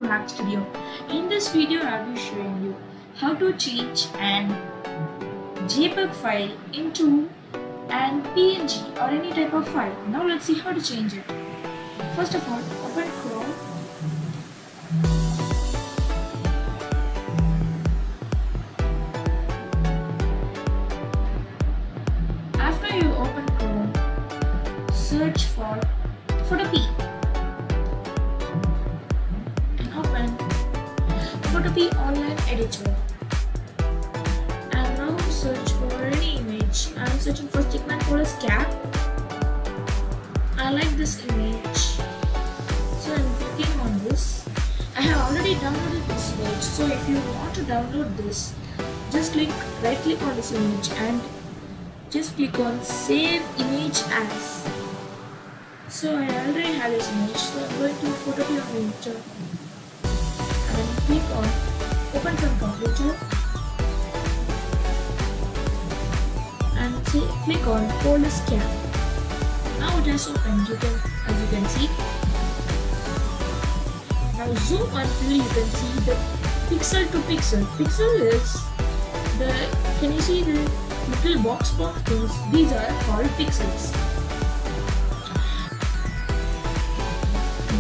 Mac Studio. In this video, I'll be showing you how to change an JPEG file into an PNG or any type of file. Now let's see how to change it. First of all, open Chrome. After you open Chrome, search for photopea and open photopea online editor. And now search for any image. I'm searching for Stickman Chorus Cap. I like this image, so I'm clicking on this. I have already downloaded this image, so if you want to download this, just right click on this image and just click on save image as. So I already have this image, so I'm going to photopea on editor and click on open from computer and click on Chorus Cap. Now it has opened, as you can see. Now zoom until you can see the pixel to pixel. Pixel is can you see the little box things? These are called pixels.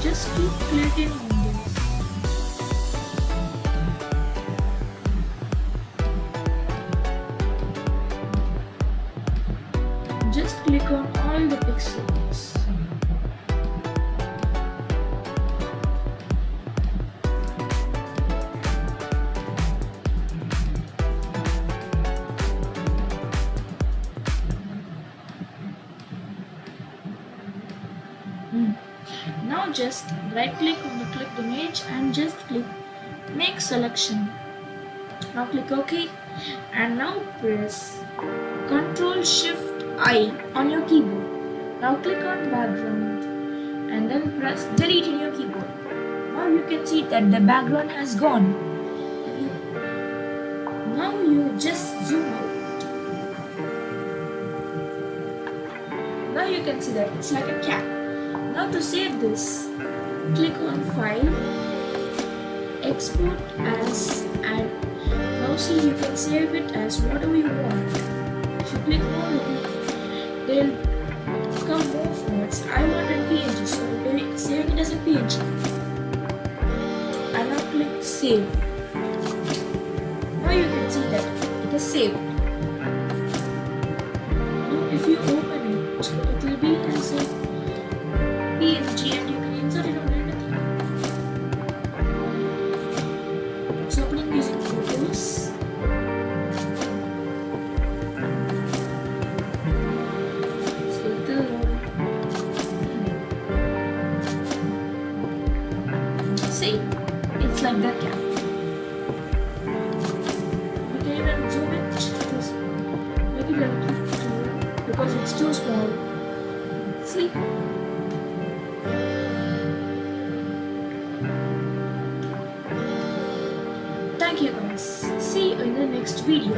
Just keep clicking on this. Just click on all the pixels. Now just right click on the clicked image and just click make selection. Now click OK and now press Ctrl Shift I on your keyboard. Now click on background and then press delete in your keyboard. Now you can see that the background has gone. Now you just zoom out. Now you can see that it's like a cat. Now to save this, click on File, Export as, and now see you can save it as whatever you want. If you click more, they'll come more formats. I want a PNG, so I'm saving it as a PNG. And now click Save. Now you can see that it is saved. Now if you open it, it will be as a PNG and you can insert it on anything. It's opening using photos. See, it's like that cap. You can even zoom it, just make it a little clearer because it's too small. See? Thank you guys. See you in the next video.